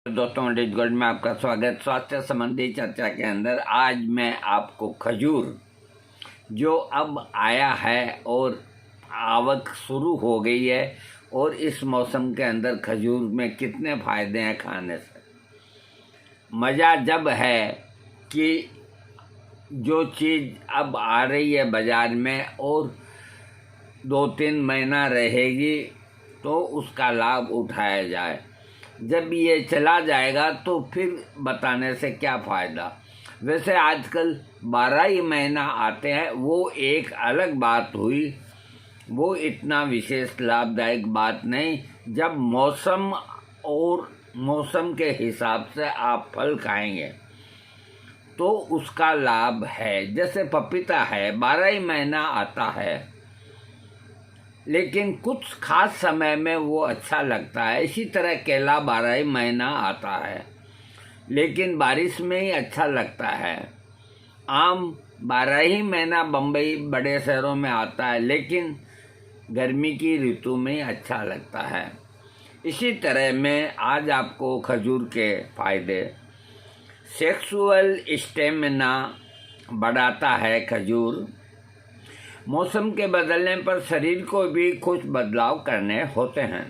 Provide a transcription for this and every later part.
दोस्तों, डिज गोल्ड में आपका स्वागत। स्वास्थ्य संबंधी चर्चा के अंदर आज मैं आपको खजूर जो अब आया है और आवक शुरू हो गई है और इस मौसम के अंदर खजूर में कितने फ़ायदे हैं खाने से। मज़ा जब है कि जो चीज़ अब आ रही है बाज़ार में और 2-3 महीना रहेगी तो उसका लाभ उठाया जाए। जब ये चला जाएगा तो फिर बताने से क्या फ़ायदा। वैसे आजकल 12 ही महीना आते हैं, वो एक अलग बात हुई, वो इतना विशेष लाभदायक बात नहीं। जब मौसम और मौसम के हिसाब से आप फल खाएंगे तो उसका लाभ है। जैसे पपीता है, 12 ही महीना आता है, लेकिन कुछ खास समय में वो अच्छा लगता है। इसी तरह केला 12 ही महीना आता है, लेकिन बारिश में ही अच्छा लगता है। आम 12 ही महीना बम्बई बड़े शहरों में आता है, लेकिन गर्मी की ऋतु में ही अच्छा लगता है। इसी तरह मैं आज आपको खजूर के फायदे। सेक्सुअल स्टेमिना बढ़ाता है खजूर। मौसम के बदलने पर शरीर को भी कुछ बदलाव करने होते हैं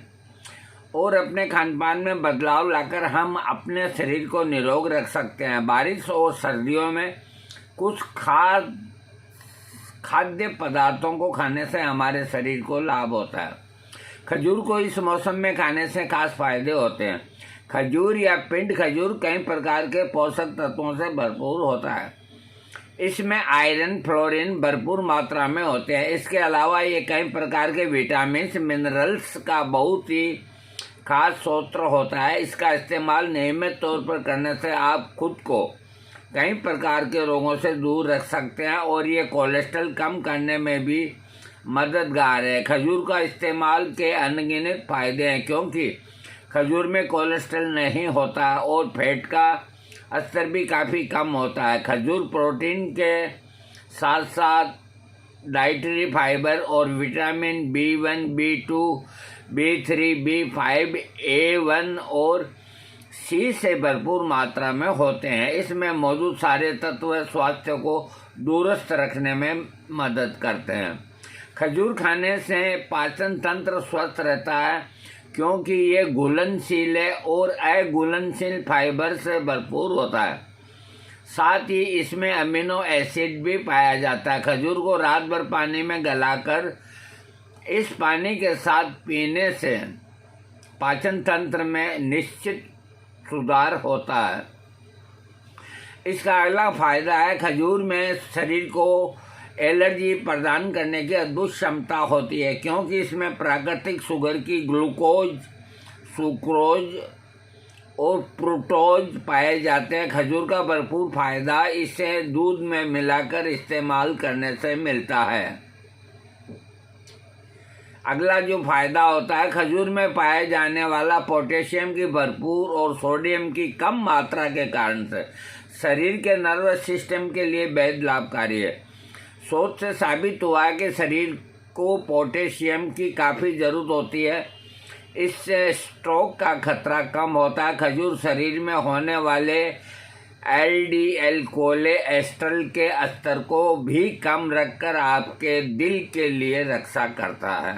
और अपने खानपान में बदलाव लाकर हम अपने शरीर को निरोग रख सकते हैं। बारिश और सर्दियों में कुछ खाद्य पदार्थों को खाने से हमारे शरीर को लाभ होता है। खजूर को इस मौसम में खाने से खास फायदे होते हैं। खजूर या पिंड खजूर कई प्रकार के पोषक तत्वों से भरपूर होता है। इसमें आयरन, फ्लोरीन भरपूर मात्रा में होते हैं। इसके अलावा ये कई प्रकार के विटामिन, मिनरल्स का बहुत ही खास स्रोत होता है। इसका इस्तेमाल नियमित तौर पर करने से आप खुद को कई प्रकार के रोगों से दूर रख सकते हैं और ये कोलेस्ट्रॉल कम करने में भी मददगार है। खजूर का इस्तेमाल के अनगिनत फायदे हैं, क्योंकि खजूर में कोलेस्ट्रॉल नहीं होता और फैट का स्तर भी काफ़ी कम होता है। खजूर प्रोटीन के साथ साथ डाइटरी फाइबर और vitamin B1, B2, B3, B5, A1 और C से भरपूर मात्रा में होते हैं। इसमें मौजूद सारे तत्व स्वास्थ्य को दुरुस्त रखने में मदद करते हैं। खजूर खाने से पाचन तंत्र स्वस्थ रहता है, क्योंकि ये घुलनशील है और अघुलनशील फाइबर से भरपूर होता है। साथ ही इसमें अमीनो एसिड भी पाया जाता है। खजूर को रात भर पानी में गलाकर इस पानी के साथ पीने से पाचन तंत्र में निश्चित सुधार होता है। इसका अगला फायदा है, खजूर में शरीर को एलर्जी प्रदान करने की अद्भुत क्षमता होती है, क्योंकि इसमें प्राकृतिक शुगर की ग्लूकोज, सुक्रोज और फ्रुक्टोज पाए जाते हैं। खजूर का भरपूर फायदा इसे दूध में मिलाकर इस्तेमाल करने से मिलता है। अगला जो फायदा होता है, खजूर में पाए जाने वाला पोटेशियम की भरपूर और सोडियम की कम मात्रा के कारण से शरीर के नर्वस सिस्टम के लिए बेहद लाभकारी है। शोध से साबित हुआ है कि शरीर को पोटेशियम की काफ़ी ज़रूरत होती है। इससे स्ट्रोक का खतरा कम होता है। खजूर शरीर में होने वाले LDL कोलेस्ट्रॉल के स्तर को भी कम रखकर आपके दिल के लिए रक्षा करता है।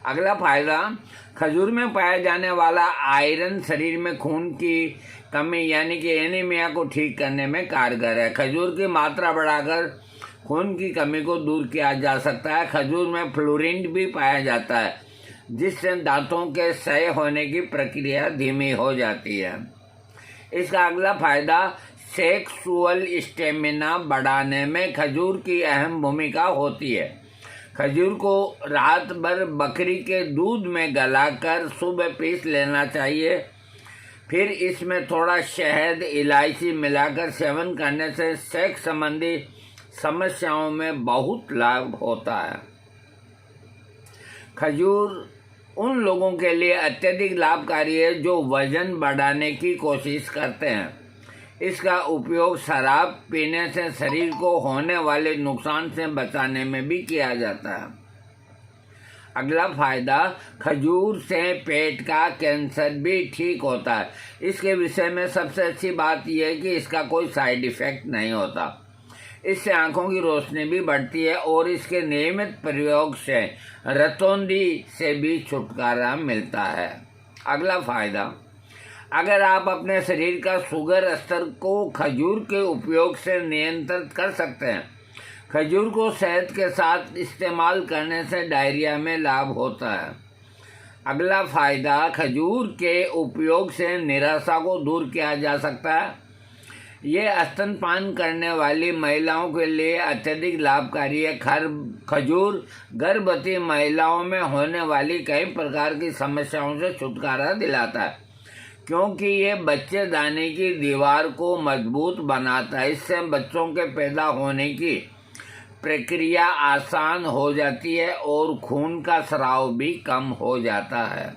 अगला फायदा, खजूर में पाया जाने वाला आयरन शरीर में खून की कमी यानी कि एनीमिया को ठीक करने में कारगर है। खजूर की मात्रा बढ़ाकर खून की कमी को दूर किया जा सकता है। खजूर में फ्लोरीन भी पाया जाता है, जिससे दांतों के क्षय होने की प्रक्रिया धीमी हो जाती है। इसका अगला फायदा, सेक्सुअल स्टेमिना बढ़ाने में खजूर की अहम भूमिका होती है। खजूर को रात भर बकरी के दूध में गलाकर सुबह पीस लेना चाहिए। फिर इसमें थोड़ा शहद, इलायची मिलाकर सेवन करने से सेक्स संबंधी समस्याओं में बहुत लाभ होता है। खजूर उन लोगों के लिए अत्यधिक लाभकारी है जो वजन बढ़ाने की कोशिश करते हैं। इसका उपयोग शराब पीने से शरीर को होने वाले नुकसान से बचाने में भी किया जाता है। अगला फायदा, खजूर से पेट का कैंसर भी ठीक होता है। इसके विषय में सबसे अच्छी बात यह है कि इसका कोई साइड इफेक्ट नहीं होता। इससे आंखों की रोशनी भी बढ़ती है और इसके नियमित प्रयोग से रतौंधी से भी छुटकारा मिलता है। अगला फायदा, अगर आप अपने शरीर का शुगर स्तर को खजूर के उपयोग से नियंत्रित कर सकते हैं। खजूर को शहद के साथ इस्तेमाल करने से डायरिया में लाभ होता है। अगला फायदा, खजूर के उपयोग से निराशा को दूर किया जा सकता है। ये स्तनपान करने वाली महिलाओं के लिए अत्यधिक लाभकारी है। खजूर गर्भवती महिलाओं में होने वाली कई प्रकार की समस्याओं से छुटकारा दिलाता है, क्योंकि ये बच्चेदानी की दीवार को मजबूत बनाता है। इससे बच्चों के पैदा होने की प्रक्रिया आसान हो जाती है और खून का स्राव भी कम हो जाता है।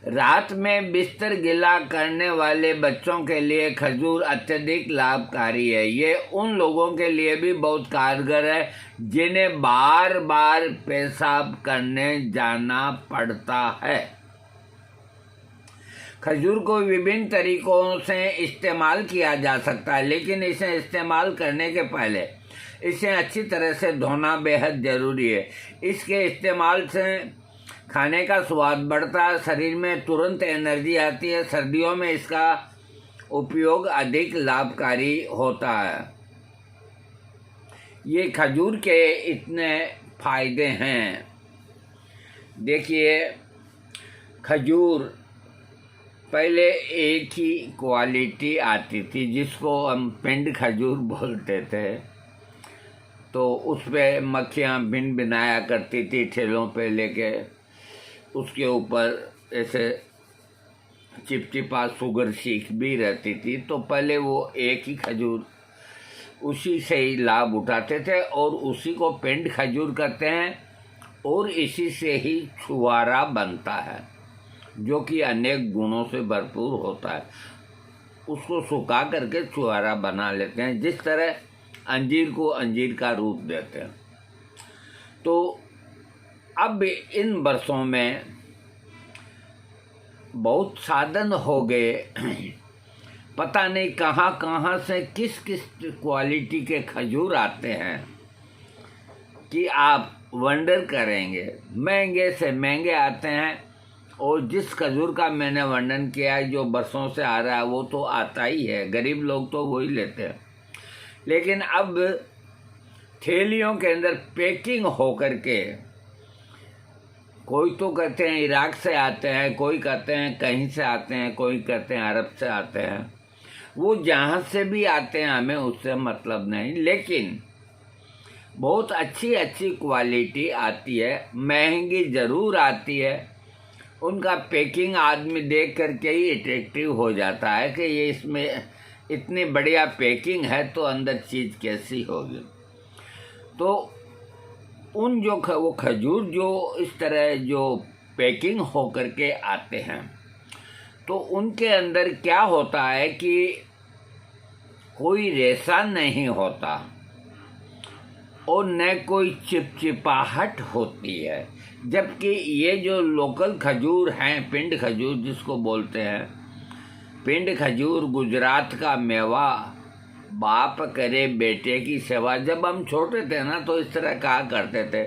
रात में बिस्तर गीला करने वाले बच्चों के लिए खजूर अत्यधिक लाभकारी है। ये उन लोगों के लिए भी बहुत कारगर है जिन्हें बार बार पेशाब करने जाना पड़ता है। खजूर को विभिन्न तरीकों से इस्तेमाल किया जा सकता है, लेकिन इसे इस्तेमाल करने के पहले इसे अच्छी तरह से धोना बेहद ज़रूरी है। इसके इस्तेमाल से खाने का स्वाद बढ़ता है, शरीर में तुरंत एनर्जी आती है। सर्दियों में इसका उपयोग अधिक लाभकारी होता है। ये खजूर के इतने फायदे हैं। देखिए, खजूर पहले एक ही क्वालिटी आती थी जिसको हम पिंड खजूर बोलते थे, तो उस पर मक्खियाँ भिन भिनाया करती थी ठेलों पे लेके। उसके ऊपर ऐसे चिपचिपा शुगर सीख भी रहती थी। तो पहले वो एक ही खजूर, उसी से ही लाभ उठाते थे और उसी को पिंड खजूर कहते हैं और इसी से ही छुआरा बनता है, जो कि अनेक गुणों से भरपूर होता है। उसको सुखा करके छुआरा बना लेते हैं, जिस तरह अंजीर को अंजीर का रूप देते हैं। तो अब इन वर्षों में बहुत साधन हो गए, पता नहीं कहाँ कहाँ से किस किस क्वालिटी के खजूर आते हैं कि आप वंडर करेंगे। महंगे से महंगे आते हैं, और जिस खजूर का मैंने वर्णन किया है जो बरसों से आ रहा है वो तो आता ही है, गरीब लोग तो वही लेते हैं। लेकिन अब थैलियों के अंदर पैकिंग हो करके, कोई तो कहते हैं इराक से आते हैं, कोई कहते हैं कहीं से आते हैं, कोई कहते हैं अरब से आते हैं। वो जहाँ से भी आते हैं हमें उससे मतलब नहीं, लेकिन बहुत अच्छी अच्छी क्वालिटी आती है। महंगी ज़रूर आती है, उनका पैकिंग आदमी देख करके ही अट्रैक्टिव हो जाता है कि ये इसमें इतनी बढ़िया पैकिंग है तो अंदर चीज़ कैसी होगी। तो उन जो वो खजूर जो इस तरह जो पैकिंग हो करके आते हैं, तो उनके अंदर क्या होता है कि कोई रेशा नहीं होता और न कोई चिपचिपाहट होती है। जबकि ये जो लोकल खजूर हैं, पिंड खजूर जिसको बोलते हैं, पिंड खजूर गुजरात का मेवा, बाप करे बेटे की सेवा। जब हम छोटे थे ना तो इस तरह कहा करते थे।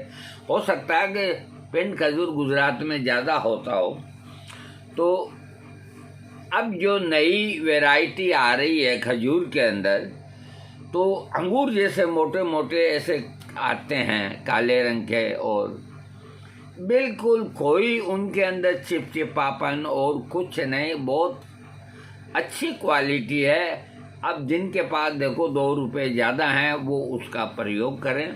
हो सकता है कि पिंड खजूर गुजरात में ज़्यादा होता हो। तो अब जो नई वैरायटी आ रही है खजूर के अंदर, तो अंगूर जैसे मोटे मोटे ऐसे आते हैं काले रंग के, और बिल्कुल कोई उनके अंदर चिपचिपापन और कुछ नहीं, बहुत अच्छी क्वालिटी है। अब जिनके पास देखो 2 रुपये ज़्यादा हैं वो उसका प्रयोग करें,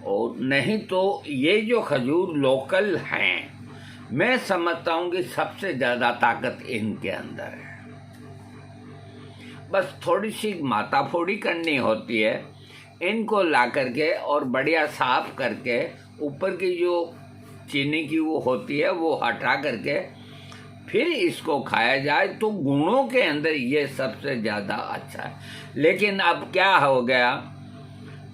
और नहीं तो ये जो खजूर लोकल हैं, मैं समझता हूँ कि सबसे ज़्यादा ताकत इनके अंदर है। बस थोड़ी सी माताफोड़ी करनी होती है, इनको ला करके और बढ़िया साफ करके ऊपर की जो चीनी की वो होती है वो हटा करके फिर इसको खाया जाए तो गुणों के अंदर ये सबसे ज़्यादा अच्छा है। लेकिन अब क्या हो गया,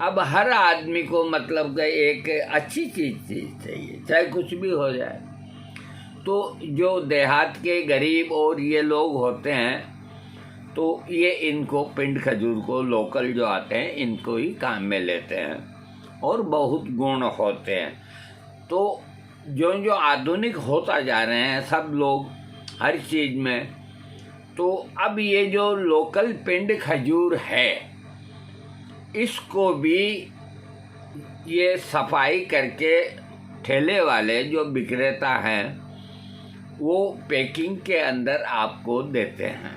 अब हर आदमी को मतलब कि एक अच्छी चीज़ चाहिए, चाहे कुछ भी हो जाए। तो जो देहात के गरीब और ये लोग होते हैं, तो ये इनको पिंड खजूर को लोकल जो आते हैं इनको ही काम में लेते हैं और बहुत गुण होते हैं। तो जो जो आधुनिक होता जा रहे हैं सब लोग हर चीज़ में, तो अब ये जो लोकल पिंड खजूर है इसको भी ये सफाई करके ठेले वाले जो विक्रेता हैं वो पैकिंग के अंदर आपको देते हैं।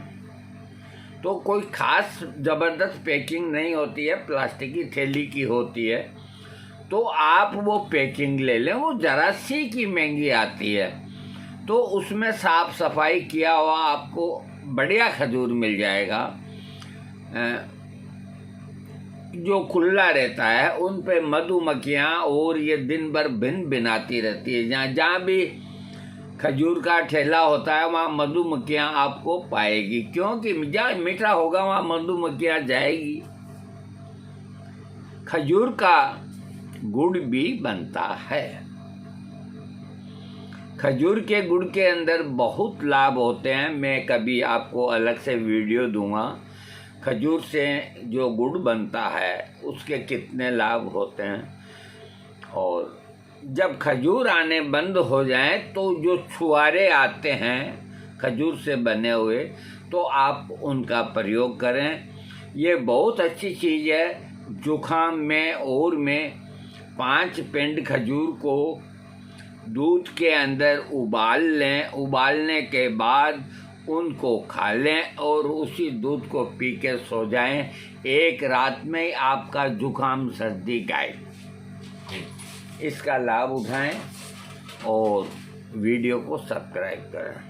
तो कोई ख़ास ज़बरदस्त पैकिंग नहीं होती है, प्लास्टिक की थैली की होती है। तो आप वो पैकिंग ले लें, वो ज़रा सी की महंगी आती है। तो उसमें साफ सफाई किया हुआ आपको बढ़िया खजूर मिल जाएगा। जो खुला रहता है उन पे मधुमक्खियाँ और ये दिन भर भिन भिनाती रहती है। जहाँ भी खजूर का ठेला होता है वहाँ मधुमक्खियाँ आपको पाएगी, क्योंकि जहाँ मीठा होगा वहाँ मधुमक्खियाँ जाएगी। खजूर का गुड़ भी बनता है। खजूर के गुड़ के अंदर बहुत लाभ होते हैं, मैं कभी आपको अलग से वीडियो दूंगा। खजूर से जो गुड़ बनता है उसके कितने लाभ होते हैं। और जब खजूर आने बंद हो जाए तो जो छुआरे आते हैं खजूर से बने हुए, तो आप उनका प्रयोग करें। ये बहुत अच्छी चीज़ है। जुखाम में और में 5 पिंड खजूर को दूध के अंदर उबाल लें, उबालने के बाद उनको खा लें और उसी दूध को पी के सो जाएं। एक रात में ही आपका जुखाम सर्दी गायब। इसका लाभ उठाएं और वीडियो को सब्सक्राइब करें।